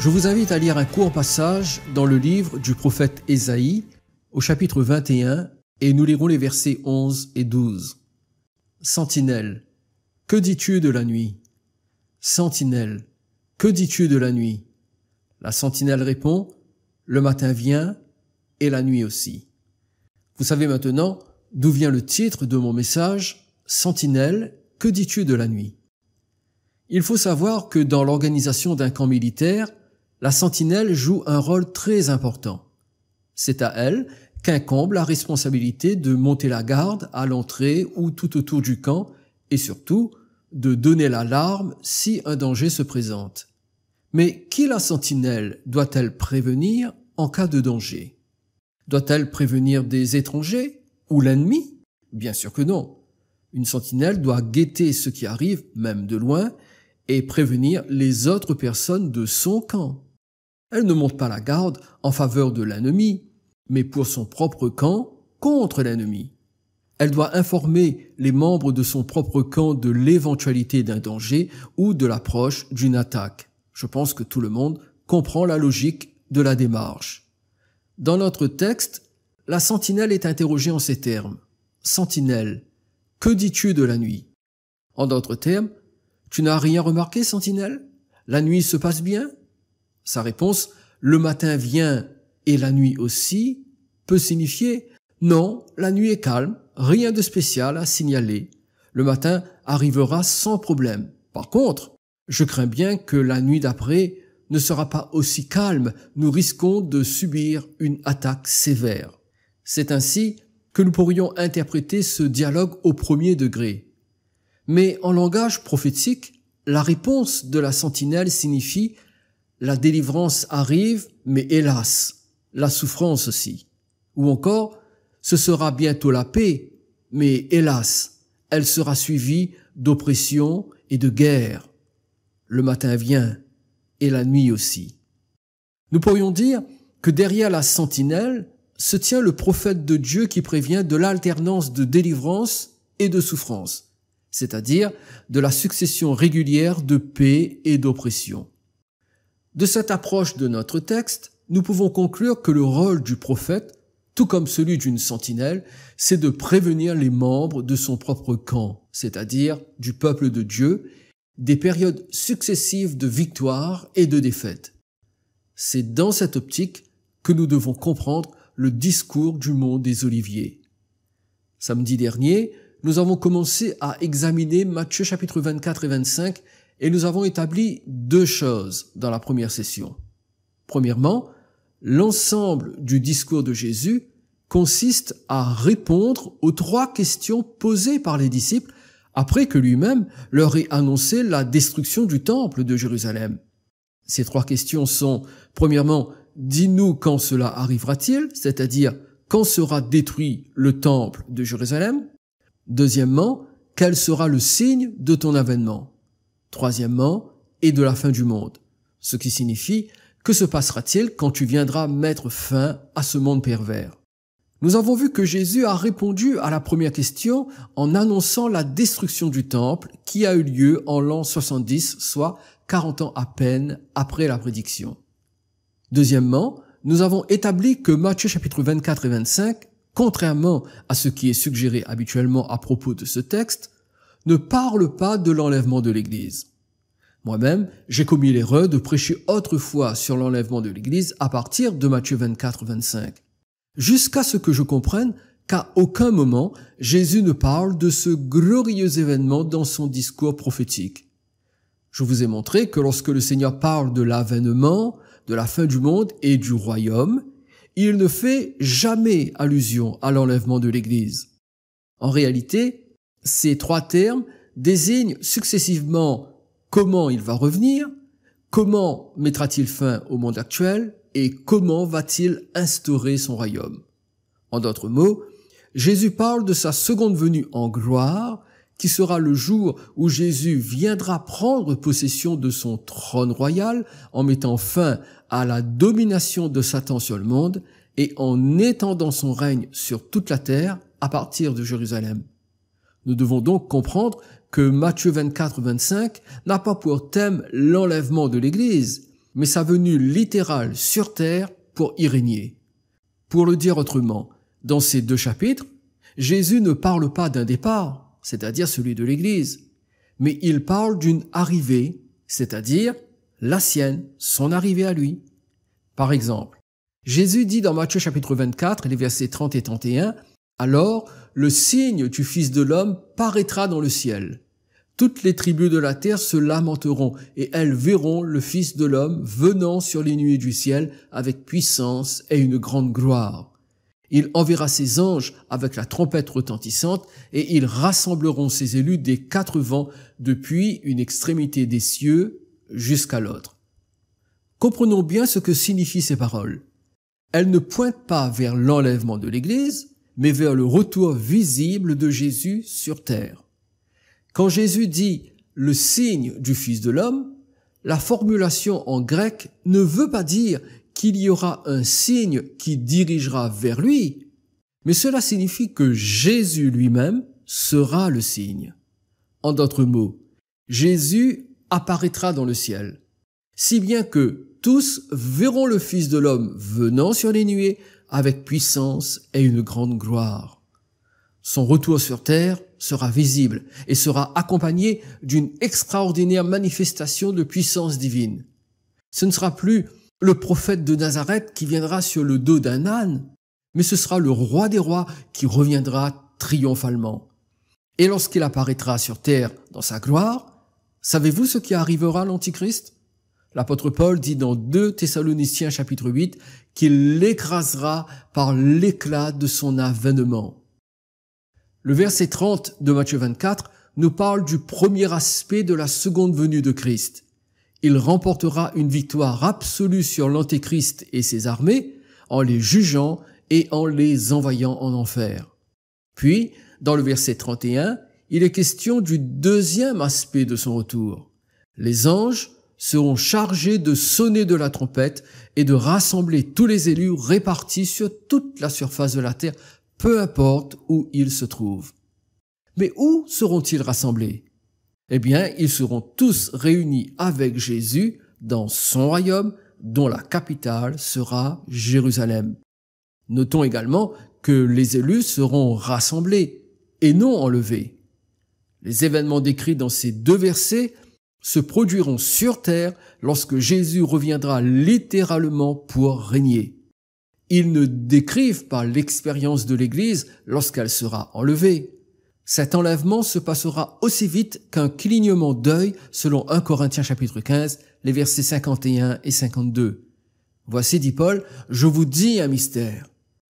Je vous invite à lire un court passage dans le livre du prophète Ésaïe, au chapitre 21, et nous lirons les versets 11 et 12. Sentinelle, que dis-tu de la nuit? Sentinelle, que dis-tu de la nuit? La sentinelle répond, le matin vient et la nuit aussi. Vous savez maintenant d'où vient le titre de mon message, Sentinelle, que dis-tu de la nuit? Il faut savoir que dans l'organisation d'un camp militaire, la sentinelle joue un rôle très important. C'est à elle qu'incombe la responsabilité de monter la garde à l'entrée ou tout autour du camp et surtout de donner l'alarme si un danger se présente. Mais qui la sentinelle doit-elle prévenir en cas de danger? Doit-elle prévenir des étrangers ou l'ennemi? Bien sûr que non. Une sentinelle doit guetter ce qui arrive, même de loin, et prévenir les autres personnes de son camp. Elle ne monte pas la garde en faveur de l'ennemi, mais pour son propre camp contre l'ennemi. Elle doit informer les membres de son propre camp de l'éventualité d'un danger ou de l'approche d'une attaque. Je pense que tout le monde comprend la logique de la démarche. Dans notre texte, la sentinelle est interrogée en ces termes. Sentinelle, que dis-tu de la nuit? En d'autres termes, tu n'as rien remarqué, sentinelle? La nuit se passe bien? Sa réponse, le matin vient et la nuit aussi, peut signifier non, la nuit est calme, rien de spécial à signaler. Le matin arrivera sans problème. Par contre, je crains bien que la nuit d'après ne sera pas aussi calme, nous risquons de subir une attaque sévère. C'est ainsi que nous pourrions interpréter ce dialogue au premier degré. Mais en langage prophétique, la réponse de la sentinelle signifie « la délivrance arrive, mais hélas, la souffrance aussi ». Ou encore « ce sera bientôt la paix, mais hélas, elle sera suivie d'oppression et de guerre. Le matin vient, et la nuit aussi ». Nous pourrions dire que derrière la sentinelle se tient le prophète de Dieu qui prévient de l'alternance de délivrance et de souffrance, c'est-à-dire de la succession régulière de paix et d'oppression. De cette approche de notre texte, nous pouvons conclure que le rôle du prophète, tout comme celui d'une sentinelle, c'est de prévenir les membres de son propre camp, c'est-à-dire du peuple de Dieu, des périodes successives de victoire et de défaite. C'est dans cette optique que nous devons comprendre le discours du mont des Oliviers. Samedi dernier, nous avons commencé à examiner Matthieu chapitre 24 et 25 et nous avons établi deux choses dans la première session. Premièrement, l'ensemble du discours de Jésus consiste à répondre aux trois questions posées par les disciples après que lui-même leur ait annoncé la destruction du temple de Jérusalem. Ces trois questions sont, premièrement, dis-nous quand cela arrivera-t-il, c'est-à-dire quand sera détruit le temple de Jérusalem. Deuxièmement, quel sera le signe de ton avènement? Troisièmement, et de la fin du monde. Ce qui signifie, que se passera-t-il quand tu viendras mettre fin à ce monde pervers? Nous avons vu que Jésus a répondu à la première question en annonçant la destruction du temple qui a eu lieu en l'an 70, soit 40 ans à peine après la prédiction. Deuxièmement, nous avons établi que Matthieu chapitre 24 et 25, contrairement à ce qui est suggéré habituellement à propos de ce texte, ne parle pas de l'enlèvement de l'Église. Moi-même, j'ai commis l'erreur de prêcher autrefois sur l'enlèvement de l'Église à partir de Matthieu 24-25, jusqu'à ce que je comprenne qu'à aucun moment Jésus ne parle de ce glorieux événement dans son discours prophétique. Je vous ai montré que lorsque le Seigneur parle de l'avènement, de la fin du monde et du royaume, il ne fait jamais allusion à l'enlèvement de l'Église. En réalité, ces trois termes désignent successivement comment il va revenir, comment mettra-t-il fin au monde actuel et comment va-t-il instaurer son royaume. En d'autres mots, Jésus parle de sa seconde venue en gloire, qui sera le jour où Jésus viendra prendre possession de son trône royal en mettant fin à la domination de Satan sur le monde et en étendant son règne sur toute la terre à partir de Jérusalem. Nous devons donc comprendre que Matthieu 24-25 n'a pas pour thème l'enlèvement de l'Église, mais sa venue littérale sur terre pour y régner. Pour le dire autrement, dans ces 2 chapitres, Jésus ne parle pas d'un départ, c'est-à-dire celui de l'Église, mais il parle d'une arrivée, c'est-à-dire la sienne, son arrivée à lui. Par exemple, Jésus dit dans Matthieu chapitre 24, les versets 30 et 31, « Alors, le signe du Fils de l'homme paraîtra dans le ciel. Toutes les tribus de la terre se lamenteront et elles verront le Fils de l'homme venant sur les nuées du ciel avec puissance et une grande gloire. Il enverra ses anges avec la trompette retentissante et ils rassembleront ses élus des 4 vents depuis une extrémité des cieux jusqu'à l'autre. » Comprenons bien ce que signifient ces paroles. Elles ne pointent pas vers l'enlèvement de l'Église, mais vers le retour visible de Jésus sur terre. Quand Jésus dit « le signe du Fils de l'homme », la formulation en grec ne veut pas dire qu'il y aura un signe qui dirigera vers lui, mais cela signifie que Jésus lui-même sera le signe. En d'autres mots, Jésus apparaîtra dans le ciel, si bien que tous verront le Fils de l'homme venant sur les nuées avec puissance et une grande gloire. Son retour sur terre sera visible et sera accompagné d'une extraordinaire manifestation de puissance divine. Ce ne sera plus le prophète de Nazareth qui viendra sur le dos d'un âne, mais ce sera le roi des rois qui reviendra triomphalement. Et lorsqu'il apparaîtra sur terre dans sa gloire, savez-vous ce qui arrivera à l'Antichrist? L'apôtre Paul dit dans 2 Thessaloniciens chapitre 8 qu'il l'écrasera par l'éclat de son avènement. Le verset 30 de Matthieu 24 nous parle du premier aspect de la seconde venue de Christ. Il remportera une victoire absolue sur l'Antéchrist et ses armées en les jugeant et en les envoyant en enfer. Puis, dans le verset 31, il est question du deuxième aspect de son retour. Les anges seront chargés de sonner de la trompette et de rassembler tous les élus répartis sur toute la surface de la terre, peu importe où ils se trouvent. Mais où seront-ils rassemblés? Eh bien, ils seront tous réunis avec Jésus dans son royaume, dont la capitale sera Jérusalem. Notons également que les élus seront rassemblés et non enlevés. Les événements décrits dans ces 2 versets se produiront sur terre lorsque Jésus reviendra littéralement pour régner. Ils ne décrivent pas l'expérience de l'Église lorsqu'elle sera enlevée. Cet enlèvement se passera aussi vite qu'un clignement d'œil selon 1 Corinthiens chapitre 15, les versets 51 et 52. Voici, dit Paul, « Je vous dis un mystère.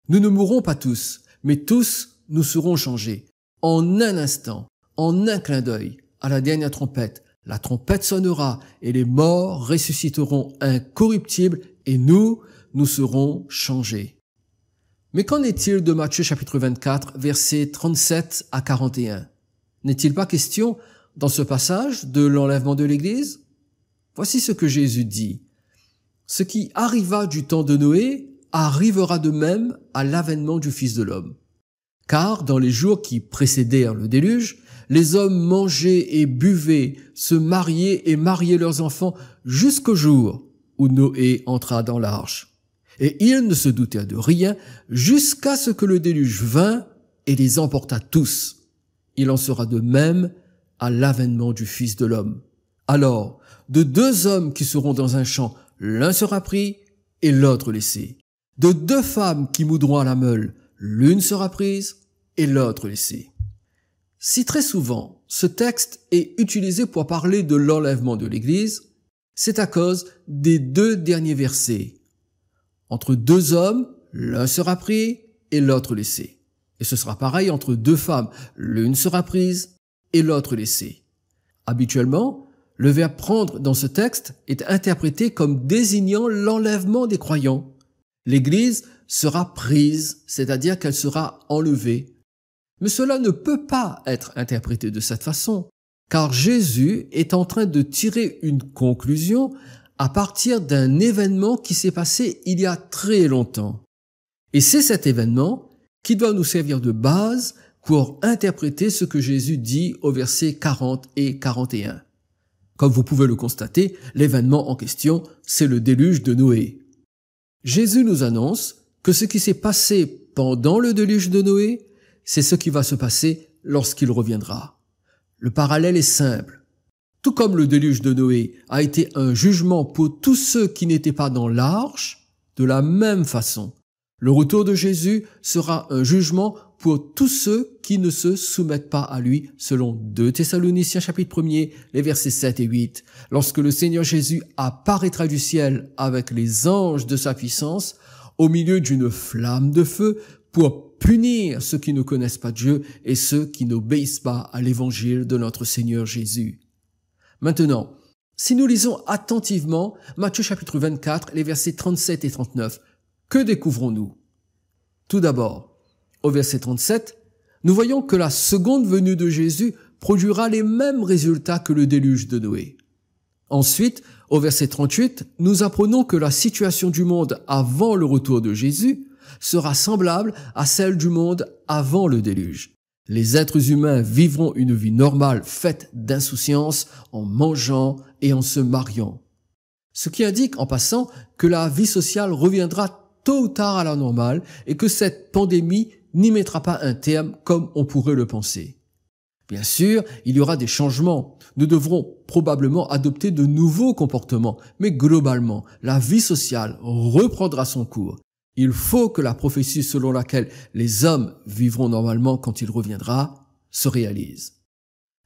Nous ne mourrons pas tous, mais tous nous serons changés. En un instant, en un clin d'œil, à la dernière trompette, la trompette sonnera et les morts ressusciteront incorruptibles et nous serons changés. » Mais qu'en est-il de Matthieu chapitre 24, versets 37 à 41? N'est-il pas question dans ce passage de l'enlèvement de l'Église? Voici ce que Jésus dit. « Ce qui arriva du temps de Noé arrivera de même à l'avènement du Fils de l'homme. Car dans les jours qui précédèrent le déluge, les hommes mangeaient et buvaient, se mariaient et mariaient leurs enfants jusqu'au jour où Noé entra dans l'arche. Et ils ne se doutèrent de rien jusqu'à ce que le déluge vînt et les emporta tous. Il en sera de même à l'avènement du Fils de l'homme. Alors, de 2 hommes qui seront dans un champ, l'un sera pris et l'autre laissé. De 2 femmes qui moudront à la meule, l'une sera prise et l'autre laissée. » Si très souvent ce texte est utilisé pour parler de l'enlèvement de l'Église, c'est à cause des 2 derniers versets. Entre 2 hommes, l'un sera pris et l'autre laissé. Et ce sera pareil entre 2 femmes, l'une sera prise et l'autre laissée. Habituellement, le verbe prendre dans ce texte est interprété comme désignant l'enlèvement des croyants. L'Église sera prise, c'est-à-dire qu'elle sera enlevée. Mais cela ne peut pas être interprété de cette façon, car Jésus est en train de tirer une conclusion à partir d'un événement qui s'est passé il y a très longtemps. Et c'est cet événement qui doit nous servir de base pour interpréter ce que Jésus dit au verset 40 et 41. Comme vous pouvez le constater, l'événement en question, c'est le déluge de Noé. Jésus nous annonce que ce qui s'est passé pendant le déluge de Noé, c'est ce qui va se passer lorsqu'il reviendra. Le parallèle est simple. Tout comme le déluge de Noé a été un jugement pour tous ceux qui n'étaient pas dans l'arche, de la même façon, le retour de Jésus sera un jugement pour tous ceux qui ne se soumettent pas à lui, selon 2 Thessaloniciens chapitre 1er, les versets 7 et 8. Lorsque le Seigneur Jésus apparaîtra du ciel avec les anges de sa puissance, au milieu d'une flamme de feu, pour punir ceux qui ne connaissent pas Dieu et ceux qui n'obéissent pas à l'évangile de notre Seigneur Jésus. Maintenant, si nous lisons attentivement Matthieu chapitre 24, les versets 37 et 39, que découvrons-nous? Tout d'abord, au verset 37, nous voyons que la seconde venue de Jésus produira les mêmes résultats que le déluge de Noé. Ensuite, au verset 38, nous apprenons que la situation du monde avant le retour de Jésus sera semblable à celle du monde avant le déluge. Les êtres humains vivront une vie normale faite d'insouciance en mangeant et en se mariant. Ce qui indique en passant que la vie sociale reviendra tôt ou tard à la normale et que cette pandémie n'y mettra pas un terme comme on pourrait le penser. Bien sûr, il y aura des changements. Nous devrons probablement adopter de nouveaux comportements, mais globalement, la vie sociale reprendra son cours. Il faut que la prophétie selon laquelle les hommes vivront normalement quand il reviendra se réalise.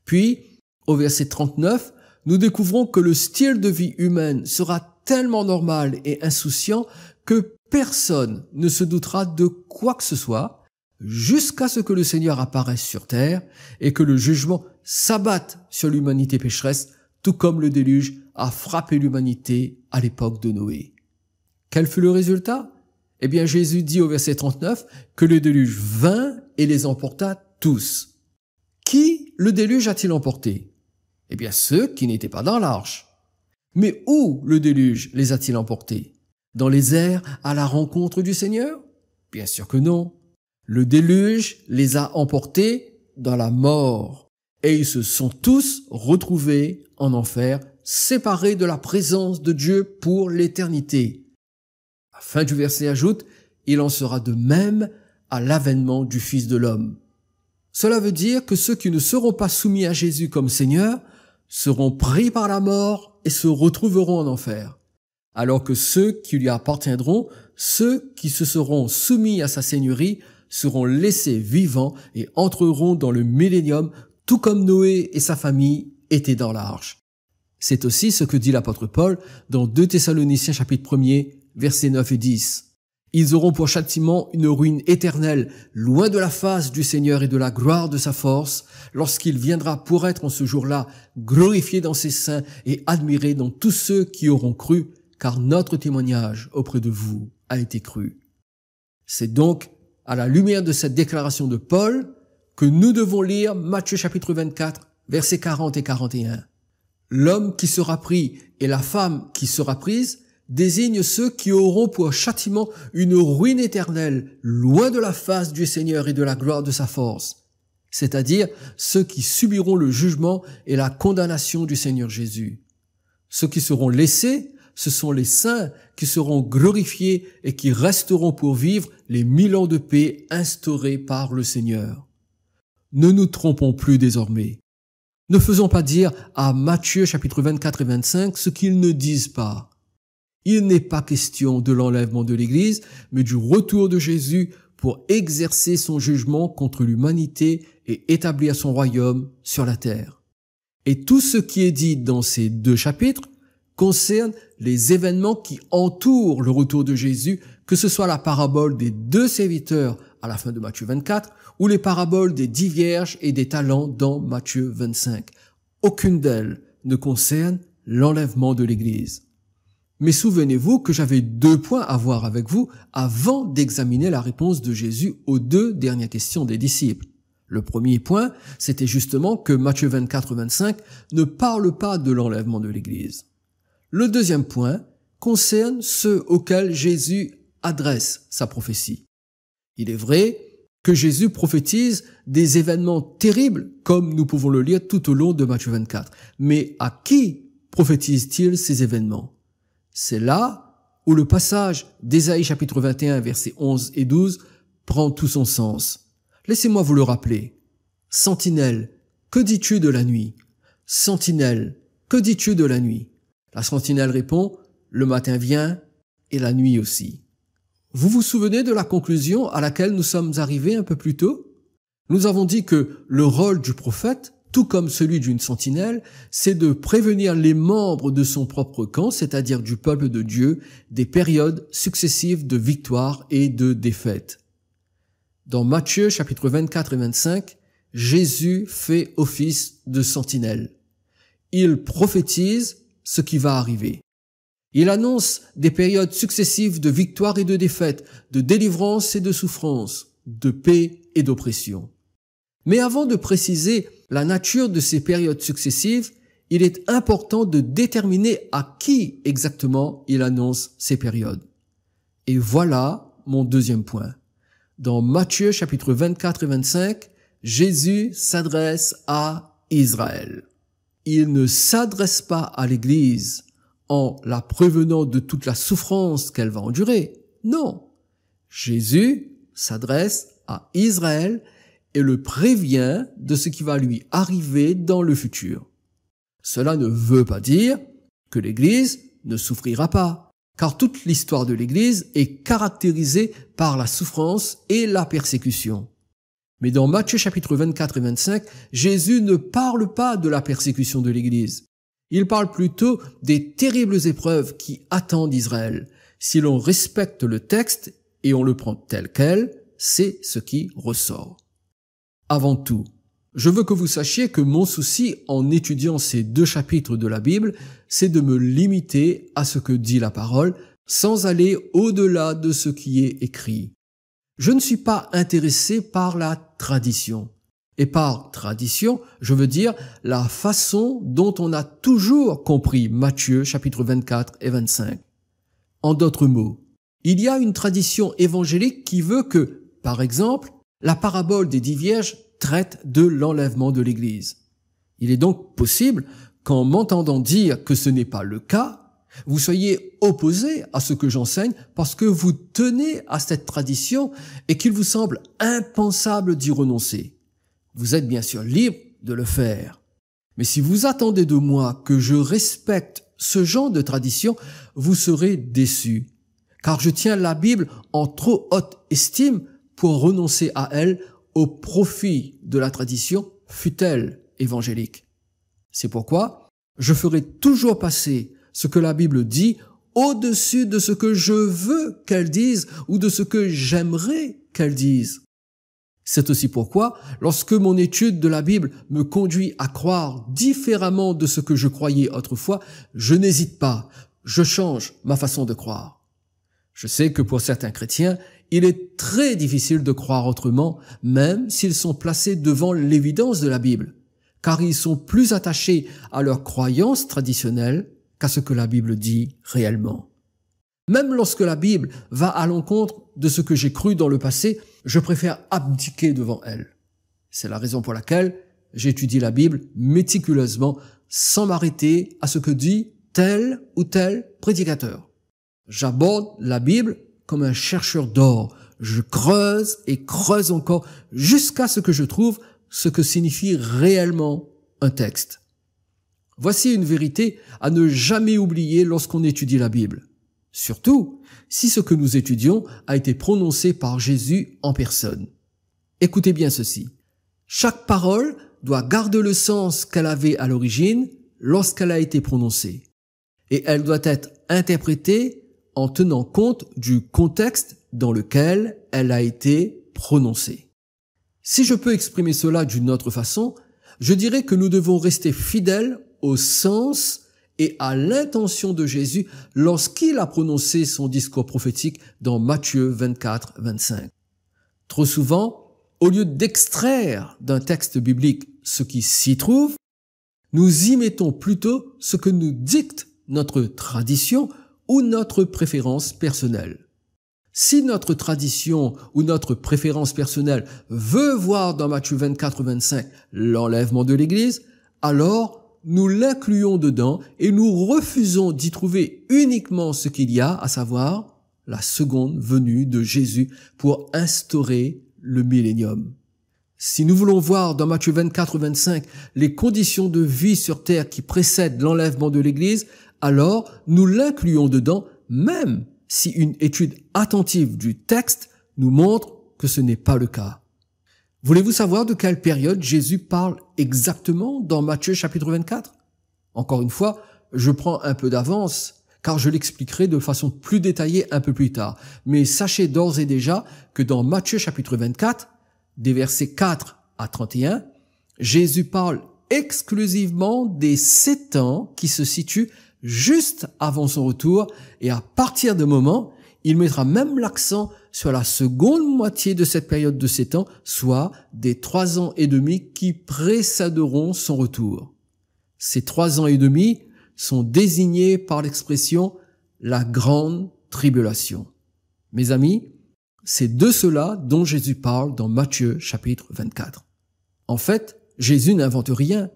Puis, au verset 39, nous découvrons que le style de vie humaine sera tellement normal et insouciant que personne ne se doutera de quoi que ce soit jusqu'à ce que le Seigneur apparaisse sur terre et que le jugement s'abatte sur l'humanité pécheresse, tout comme le déluge a frappé l'humanité à l'époque de Noé. Quel fut le résultat? Eh bien, Jésus dit au verset 39 que le déluge vint et les emporta tous. Qui le déluge a-t-il emporté? Eh bien, ceux qui n'étaient pas dans l'arche. Mais où le déluge les a-t-il emportés? Dans les airs à la rencontre du Seigneur? Bien sûr que non. Le déluge les a emportés dans la mort et ils se sont tous retrouvés en enfer, séparés de la présence de Dieu pour l'éternité. La fin du verset ajoute, il en sera de même à l'avènement du Fils de l'homme. Cela veut dire que ceux qui ne seront pas soumis à Jésus comme Seigneur seront pris par la mort et se retrouveront en enfer, alors que ceux qui lui appartiendront, ceux qui se seront soumis à sa seigneurie, seront laissés vivants et entreront dans le millénium, tout comme Noé et sa famille étaient dans l'arche. C'est aussi ce que dit l'apôtre Paul dans 2 Thessaloniciens chapitre 1er, versets 9 et 10. Ils auront pour châtiment une ruine éternelle, loin de la face du Seigneur et de la gloire de sa force, lorsqu'il viendra pour être en ce jour-là glorifié dans ses saints et admiré dans tous ceux qui auront cru, car notre témoignage auprès de vous a été cru. C'est donc à la lumière de cette déclaration de Paul que nous devons lire Matthieu chapitre 24, versets 40 et 41. L'homme qui sera pris et la femme qui sera prise désignent ceux qui auront pour châtiment une ruine éternelle, loin de la face du Seigneur et de la gloire de sa force, c'est-à-dire ceux qui subiront le jugement et la condamnation du Seigneur Jésus. Ceux qui seront laissés, ce sont les saints qui seront glorifiés et qui resteront pour vivre les 1000 ans de paix instaurés par le Seigneur. Ne nous trompons plus désormais. Ne faisons pas dire à Matthieu chapitre 24 et 25 ce qu'ils ne disent pas. Il n'est pas question de l'enlèvement de l'Église, mais du retour de Jésus pour exercer son jugement contre l'humanité et établir son royaume sur la terre. Et tout ce qui est dit dans ces 2 chapitres concerne les événements qui entourent le retour de Jésus, que ce soit la parabole des 2 serviteurs à la fin de Matthieu 24 ou les paraboles des 10 vierges et des talents dans Matthieu 25. Aucune d'elles ne concerne l'enlèvement de l'Église. Mais souvenez-vous que j'avais 2 points à voir avec vous avant d'examiner la réponse de Jésus aux 2 dernières questions des disciples. Le premier point, c'était justement que Matthieu 24-25 ne parle pas de l'enlèvement de l'Église. Le deuxième point concerne ceux auxquels Jésus adresse sa prophétie. Il est vrai que Jésus prophétise des événements terribles, comme nous pouvons le lire tout au long de Matthieu 24. Mais à qui prophétise-t-il ces événements? C'est là où le passage d'Ésaïe chapitre 21 versets 11 et 12 prend tout son sens. Laissez-moi vous le rappeler. Sentinelle, que dis-tu de la nuit? Sentinelle, que dis-tu de la nuit? La sentinelle répond, le matin vient et la nuit aussi. Vous vous souvenez de la conclusion à laquelle nous sommes arrivés un peu plus tôt? Nous avons dit que le rôle du prophète, tout comme celui d'une sentinelle, c'est de prévenir les membres de son propre camp, c'est-à-dire du peuple de Dieu, des périodes successives de victoire et de défaite. Dans Matthieu chapitre 24 et 25, Jésus fait office de sentinelle. Il prophétise ce qui va arriver. Il annonce des périodes successives de victoire et de défaite, de délivrance et de souffrance, de paix et d'oppression. Mais avant de préciser la nature de ces périodes successives, il est important de déterminer à qui exactement il annonce ces périodes. Et voilà mon deuxième point. Dans Matthieu chapitre 24 et 25, Jésus s'adresse à Israël. Il ne s'adresse pas à l'Église en la prévenant de toute la souffrance qu'elle va endurer. Non. Jésus s'adresse à Israël et le prévient de ce qui va lui arriver dans le futur. Cela ne veut pas dire que l'Église ne souffrira pas, car toute l'histoire de l'Église est caractérisée par la souffrance et la persécution. Mais dans Matthieu chapitre 24 et 25, Jésus ne parle pas de la persécution de l'Église. Il parle plutôt des terribles épreuves qui attendent Israël. Si l'on respecte le texte et on le prend tel quel, c'est ce qui ressort. Avant tout, je veux que vous sachiez que mon souci en étudiant ces deux chapitres de la Bible, c'est de me limiter à ce que dit la parole, sans aller au-delà de ce qui est écrit. Je ne suis pas intéressé par la tradition. Et par tradition, je veux dire la façon dont on a toujours compris Matthieu chapitre 24 et 25. En d'autres mots, il y a une tradition évangélique qui veut que, par exemple, la parabole des 10 vierges traite de l'enlèvement de l'Église. Il est donc possible qu'en m'entendant dire que ce n'est pas le cas, vous soyez opposé à ce que j'enseigne parce que vous tenez à cette tradition et qu'il vous semble impensable d'y renoncer. Vous êtes bien sûr libre de le faire. Mais si vous attendez de moi que je respecte ce genre de tradition, vous serez déçus. Car je tiens la Bible en trop haute estime pour renoncer à elle au profit de la tradition, fût-elle évangélique. C'est pourquoi je ferai toujours passer ce que la Bible dit au-dessus de ce que je veux qu'elle dise ou de ce que j'aimerais qu'elle dise. C'est aussi pourquoi, lorsque mon étude de la Bible me conduit à croire différemment de ce que je croyais autrefois, je n'hésite pas, je change ma façon de croire. Je sais que pour certains chrétiens, il est très difficile de croire autrement, même s'ils sont placés devant l'évidence de la Bible, car ils sont plus attachés à leurs croyances traditionnelles qu'à ce que la Bible dit réellement. Même lorsque la Bible va à l'encontre de ce que j'ai cru dans le passé, je préfère abdiquer devant elle. C'est la raison pour laquelle j'étudie la Bible méticuleusement sans m'arrêter à ce que dit tel ou tel prédicateur. J'aborde la Bible comme un chercheur d'or. Je creuse et creuse encore jusqu'à ce que je trouve ce que signifie réellement un texte. Voici une vérité à ne jamais oublier lorsqu'on étudie la Bible. Surtout si ce que nous étudions a été prononcé par Jésus en personne. Écoutez bien ceci. Chaque parole doit garder le sens qu'elle avait à l'origine lorsqu'elle a été prononcée. Et elle doit être interprétée en tenant compte du contexte dans lequel elle a été prononcée. Si je peux exprimer cela d'une autre façon, je dirais que nous devons rester fidèles au sens et à l'intention de Jésus lorsqu'il a prononcé son discours prophétique dans Matthieu 24, 25. Trop souvent, au lieu d'extraire d'un texte biblique ce qui s'y trouve, nous y mettons plutôt ce que nous dicte notre tradition ou notre préférence personnelle. Si notre tradition ou notre préférence personnelle veut voir dans Matthieu 24, 25 l'enlèvement de l'Église, alors nous l'incluons dedans et nous refusons d'y trouver uniquement ce qu'il y a, à savoir la seconde venue de Jésus pour instaurer le millénium. Si nous voulons voir dans Matthieu 24 25 les conditions de vie sur terre qui précèdent l'enlèvement de l'Église, alors nous l'incluons dedans, même si une étude attentive du texte nous montre que ce n'est pas le cas. Voulez-vous savoir de quelle période Jésus parle exactement dans Matthieu chapitre 24? Encore une fois, je prends un peu d'avance, car je l'expliquerai de façon plus détaillée un peu plus tard. Mais sachez d'ores et déjà que dans Matthieu chapitre 24, des versets 4 à 31, Jésus parle exclusivement des 7 ans qui se situent juste avant son retour, et à partir de moment, il mettra même l'accent sur la seconde moitié de cette période de 7 ans, soit des 3 ans et demi qui précéderont son retour. Ces 3 ans et demi sont désignés par l'expression « la grande tribulation ». Mes amis, c'est de cela dont Jésus parle dans Matthieu chapitre 24. En fait, Jésus n'invente rien.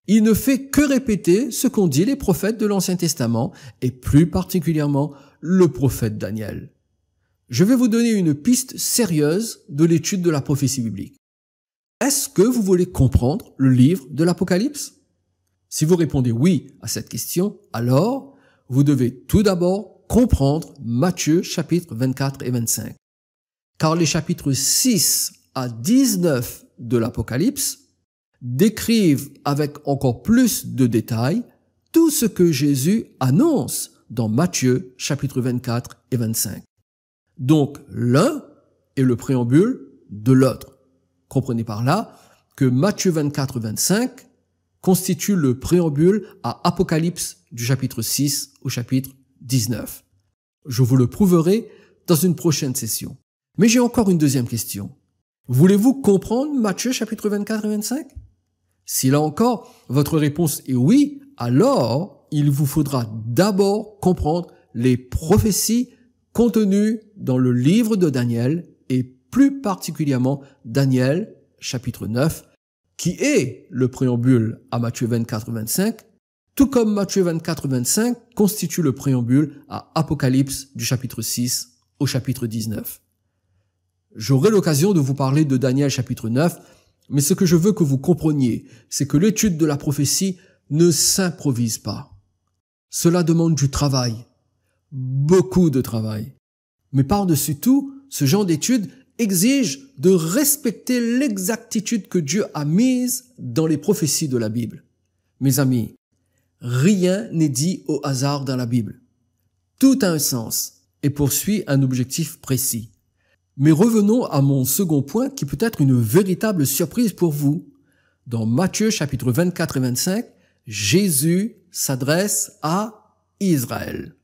Il ne fait que répéter ce qu'ont dit les prophètes de l'Ancien Testament et plus particulièrement le prophète Daniel. Je vais vous donner une piste sérieuse de l'étude de la prophétie biblique. Est-ce que vous voulez comprendre le livre de l'Apocalypse? Si vous répondez oui à cette question, alors vous devez tout d'abord comprendre Matthieu chapitre 24 et 25. Car les chapitres 6 à 19 de l'Apocalypse décrivent avec encore plus de détails tout ce que Jésus annonce dans Matthieu chapitre 24 et 25. Donc l'un est le préambule de l'autre. Comprenez par là que Matthieu 24-25 constitue le préambule à Apocalypse du chapitre 6 au chapitre 19. Je vous le prouverai dans une prochaine session. Mais j'ai encore une deuxième question. Voulez-vous comprendre Matthieu chapitre 24 et 25? Si là encore, votre réponse est oui, alors il vous faudra d'abord comprendre les prophéties contenues dans le livre de Daniel et plus particulièrement Daniel chapitre 9, qui est le préambule à Matthieu 24-25, tout comme Matthieu 24-25 constitue le préambule à Apocalypse du chapitre 6 au chapitre 19. J'aurai l'occasion de vous parler de Daniel chapitre 9, mais ce que je veux que vous compreniez, c'est que l'étude de la prophétie ne s'improvise pas. Cela demande du travail, beaucoup de travail. Mais par-dessus tout, ce genre d'étude exige de respecter l'exactitude que Dieu a mise dans les prophéties de la Bible. Mes amis, rien n'est dit au hasard dans la Bible. Tout a un sens et poursuit un objectif précis. Mais revenons à mon second point qui peut être une véritable surprise pour vous. Dans Matthieu chapitre 24 et 25, Jésus s'adresse à Israël.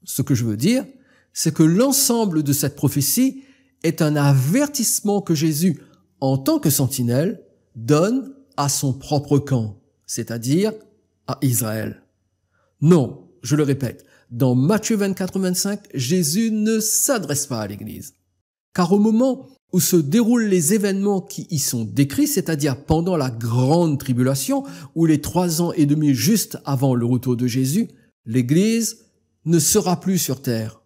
Ce que je veux dire, c'est que l'ensemble de cette prophétie est un avertissement que Jésus, en tant que sentinelle, donne à son propre camp, c'est-à-dire à Israël. Non, je le répète, dans Matthieu 24-25, Jésus ne s'adresse pas à l'Église. Car au moment où se déroulent les événements qui y sont décrits, c'est-à-dire pendant la grande tribulation, ou les 3 ans et demi juste avant le retour de Jésus, l'Église ne sera plus sur terre.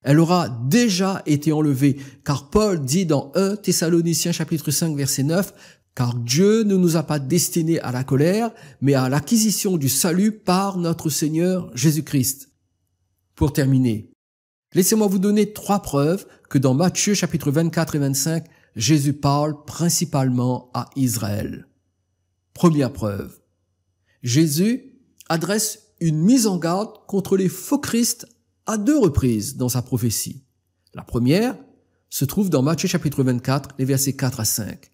Elle aura déjà été enlevée, car Paul dit dans 1 Thessaloniciens chapitre 5 verset 9, « Car Dieu ne nous a pas destinés à la colère, mais à l'acquisition du salut par notre Seigneur Jésus-Christ. » Pour terminer, laissez-moi vous donner 3 preuves que dans Matthieu chapitre 24 et 25, Jésus parle principalement à Israël. Première preuve, Jésus adresse une mise en garde contre les faux Christ à 2 reprises dans sa prophétie. La première se trouve dans Matthieu chapitre 24, les versets 4 à 5.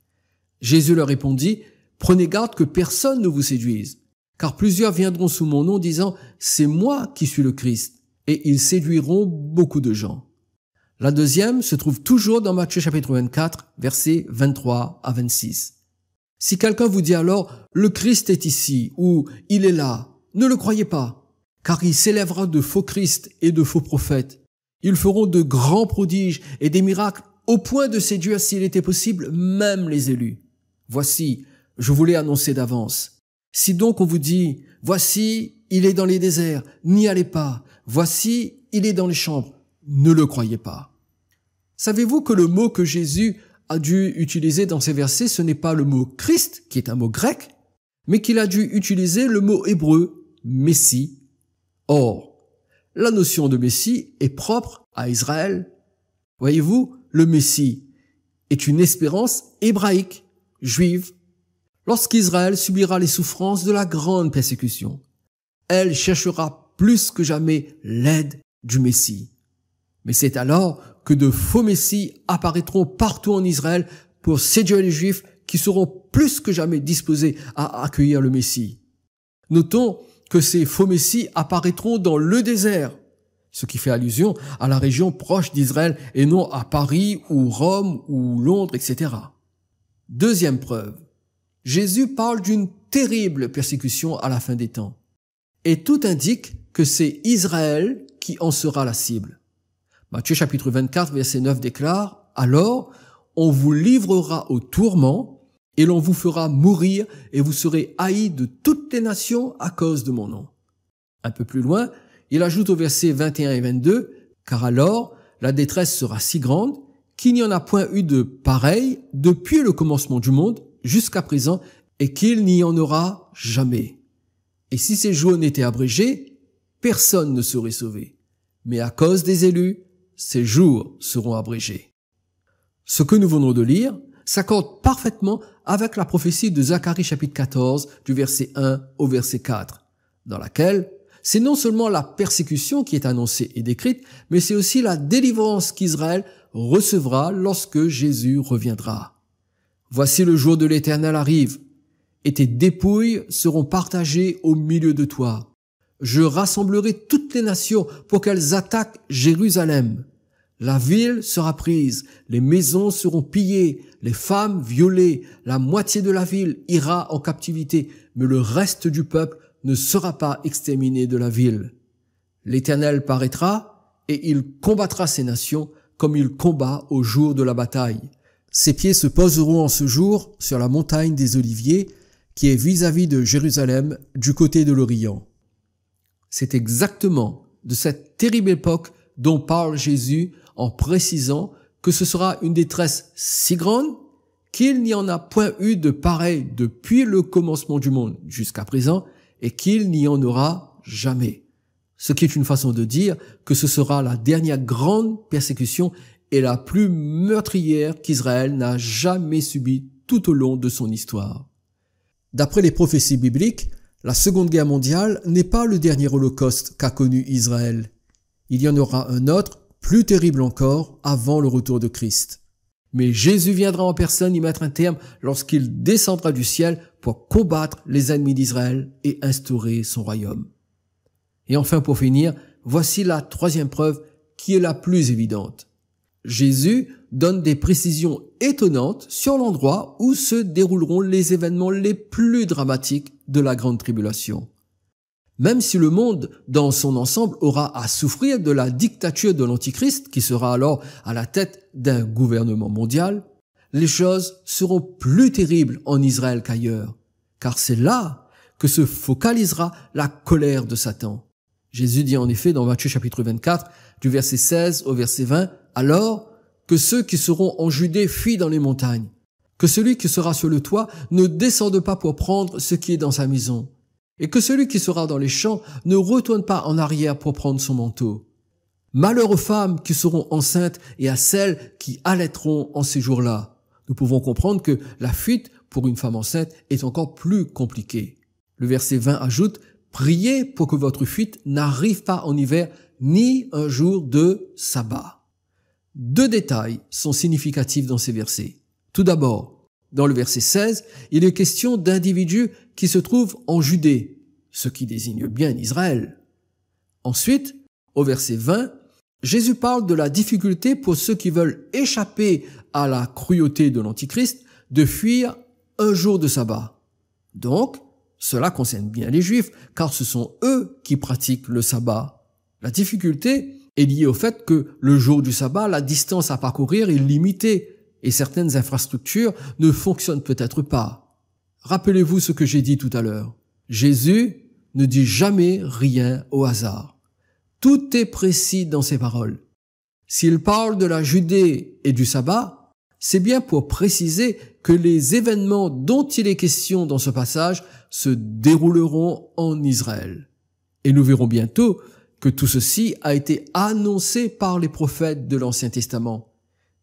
Jésus leur répondit, « Prenez garde que personne ne vous séduise, car plusieurs viendront sous mon nom disant, « C'est moi qui suis le Christ », et ils séduiront beaucoup de gens. » La deuxième se trouve toujours dans Matthieu chapitre 24, versets 23 à 26. Si quelqu'un vous dit alors, « Le Christ est ici » ou « Il est là », ne le croyez pas. Car il s'élèvera de faux Christ et de faux prophètes. Ils feront de grands prodiges et des miracles au point de séduire, s'il était possible, même les élus. Voici, je vous l'ai annoncé d'avance. Si donc on vous dit, voici, il est dans les déserts, n'y allez pas, voici, il est dans les chambres, ne le croyez pas. Savez-vous que le mot que Jésus a dû utiliser dans ces versets, ce n'est pas le mot Christ, qui est un mot grec, mais qu'il a dû utiliser le mot hébreu, Messie. Or, la notion de Messie est propre à Israël. Voyez-vous, le Messie est une espérance hébraïque, juive. Lorsqu'Israël subira les souffrances de la grande persécution, elle cherchera plus que jamais l'aide du Messie. Mais c'est alors que de faux messies apparaîtront partout en Israël pour séduire les Juifs qui seront plus que jamais disposés à accueillir le Messie. Notons que ces faux messies apparaîtront dans le désert, ce qui fait allusion à la région proche d'Israël et non à Paris ou Rome ou Londres, etc. Deuxième preuve, Jésus parle d'une terrible persécution à la fin des temps. Et tout indique que c'est Israël qui en sera la cible. Matthieu chapitre 24, verset 9 déclare « Alors, on vous livrera au tourment et l'on vous fera mourir et vous serez haïs de toutes les nations à cause de mon nom. » Un peu plus loin, il ajoute au verset 21 et 22 « Car alors, la détresse sera si grande qu'il n'y en a point eu de pareil depuis le commencement du monde jusqu'à présent et qu'il n'y en aura jamais. Et si ces jours n'étaient abrégés, personne ne serait sauvé. Mais à cause des élus, ces jours seront abrégés. » Ce que nous venons de lire s'accorde parfaitement avec la prophétie de Zacharie chapitre 14 du verset 1 au verset 4, dans laquelle c'est non seulement la persécution qui est annoncée et décrite, mais c'est aussi la délivrance qu'Israël recevra lorsque Jésus reviendra. « Voici le jour de l'Éternel arrive, et tes dépouilles seront partagées au milieu de toi. Je rassemblerai toutes les nations pour qu'elles attaquent Jérusalem. La ville sera prise, les maisons seront pillées, les femmes violées, la moitié de la ville ira en captivité, mais le reste du peuple ne sera pas exterminé de la ville. L'Éternel paraîtra et il combattra ces nations comme il combat au jour de la bataille. Ses pieds se poseront en ce jour sur la montagne des Oliviers qui est vis-à-vis de Jérusalem du côté de l'Orient. » C'est exactement de cette terrible époque dont parle Jésus en précisant que ce sera une détresse si grande qu'il n'y en a point eu de pareil depuis le commencement du monde jusqu'à présent et qu'il n'y en aura jamais. Ce qui est une façon de dire que ce sera la dernière grande persécution et la plus meurtrière qu'Israël n'a jamais subie tout au long de son histoire. D'après les prophéties bibliques, la Seconde Guerre mondiale n'est pas le dernier holocauste qu'a connu Israël. Il y en aura un autre, plus terrible encore, avant le retour de Christ. Mais Jésus viendra en personne y mettre un terme lorsqu'il descendra du ciel pour combattre les ennemis d'Israël et instaurer son royaume. Et enfin, pour finir, voici la troisième preuve qui est la plus évidente. Jésus donne des précisions étonnantes sur l'endroit où se dérouleront les événements les plus dramatiques de la grande tribulation. Même si le monde dans son ensemble aura à souffrir de la dictature de l'Antichrist, qui sera alors à la tête d'un gouvernement mondial, les choses seront plus terribles en Israël qu'ailleurs, car c'est là que se focalisera la colère de Satan. Jésus dit en effet dans Matthieu chapitre 24, du verset 16 au verset 20, « Alors que ceux qui seront en Judée fuient dans les montagnes, que celui qui sera sur le toit ne descende pas pour prendre ce qui est dans sa maison, et que celui qui sera dans les champs ne retourne pas en arrière pour prendre son manteau. Malheur aux femmes qui seront enceintes et à celles qui allaiteront en ces jours-là. » Nous pouvons comprendre que la fuite pour une femme enceinte est encore plus compliquée. Le verset 20 ajoute « Priez pour que votre fuite n'arrive pas en hiver ni un jour de sabbat. » Deux détails sont significatifs dans ces versets. Tout d'abord, dans le verset 16, il est question d'individus qui se trouvent en Judée, ce qui désigne bien Israël. Ensuite, au verset 20, Jésus parle de la difficulté pour ceux qui veulent échapper à la cruauté de l'Antichrist de fuir un jour de sabbat. Donc, cela concerne bien les Juifs, car ce sont eux qui pratiquent le sabbat. La difficulté est liée au fait que le jour du sabbat, la distance à parcourir est limitée et certaines infrastructures ne fonctionnent peut-être pas. Rappelez-vous ce que j'ai dit tout à l'heure. Jésus ne dit jamais rien au hasard. Tout est précis dans ses paroles. S'il parle de la Judée et du sabbat, c'est bien pour préciser que les événements dont il est question dans ce passage se dérouleront en Israël. Et nous verrons bientôt que tout ceci a été annoncé par les prophètes de l'Ancien Testament.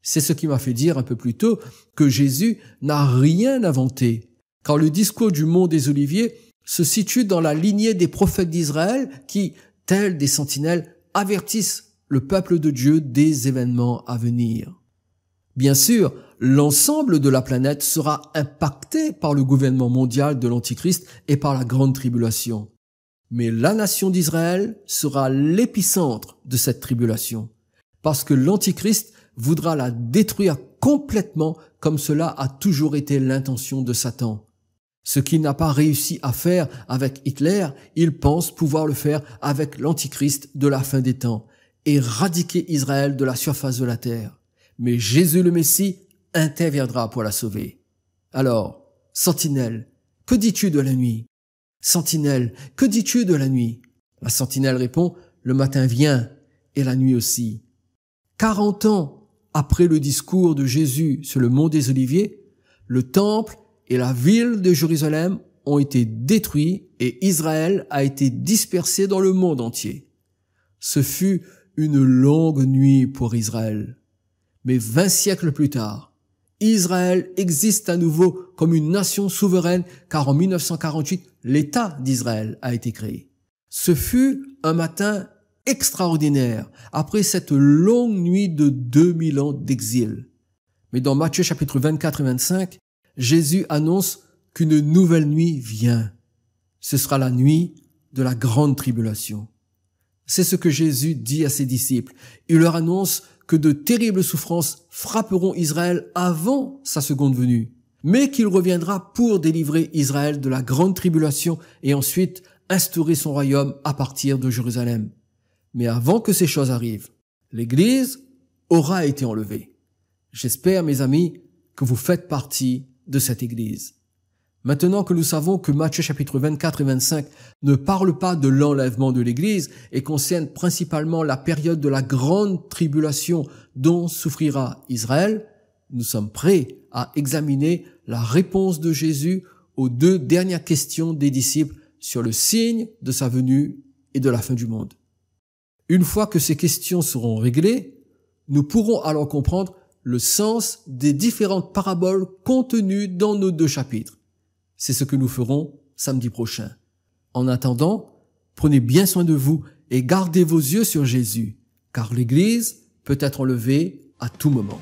C'est ce qui m'a fait dire un peu plus tôt que Jésus n'a rien inventé, car le discours du mont des Oliviers se situe dans la lignée des prophètes d'Israël qui, tels des sentinelles, avertissent le peuple de Dieu des événements à venir. Bien sûr, l'ensemble de la planète sera impacté par le gouvernement mondial de l'Antichrist et par la grande tribulation. Mais la nation d'Israël sera l'épicentre de cette tribulation, parce que l'Antichrist voudra la détruire complètement comme cela a toujours été l'intention de Satan. Ce qu'il n'a pas réussi à faire avec Hitler, il pense pouvoir le faire avec l'Antichrist de la fin des temps, éradiquer Israël de la surface de la terre. Mais Jésus le Messie interviendra pour la sauver. Alors, sentinelle, que dis-tu de la nuit? Sentinelle, que dis-tu de la nuit? La sentinelle répond, le matin vient et la nuit aussi. 40 ans après le discours de Jésus sur le mont des Oliviers, le temple et la ville de Jérusalem ont été détruits et Israël a été dispersé dans le monde entier. Ce fut une longue nuit pour Israël. Mais 20 siècles plus tard, Israël existe à nouveau comme une nation souveraine car en 1948, l'État d'Israël a été créé. Ce fut un matin extraordinaire après cette longue nuit de 2000 ans d'exil. Mais dans Matthieu chapitre 24 et 25, Jésus annonce qu'une nouvelle nuit vient. Ce sera la nuit de la grande tribulation. C'est ce que Jésus dit à ses disciples. Il leur annonce que de terribles souffrances frapperont Israël avant sa seconde venue, mais qu'il reviendra pour délivrer Israël de la grande tribulation et ensuite instaurer son royaume à partir de Jérusalem. Mais avant que ces choses arrivent, l'Église aura été enlevée. J'espère, mes amis, que vous faites partie de cette Église. Maintenant que nous savons que Matthieu chapitre 24 et 25 ne parle pas de l'enlèvement de l'Église et concerne principalement la période de la grande tribulation dont souffrira Israël, nous sommes prêts à examiner la réponse de Jésus aux 2 dernières questions des disciples sur le signe de sa venue et de la fin du monde. Une fois que ces questions seront réglées, nous pourrons alors comprendre le sens des différentes paraboles contenues dans nos 2 chapitres. C'est ce que nous ferons samedi prochain. En attendant, prenez bien soin de vous et gardez vos yeux sur Jésus, car l'Église peut être enlevée à tout moment.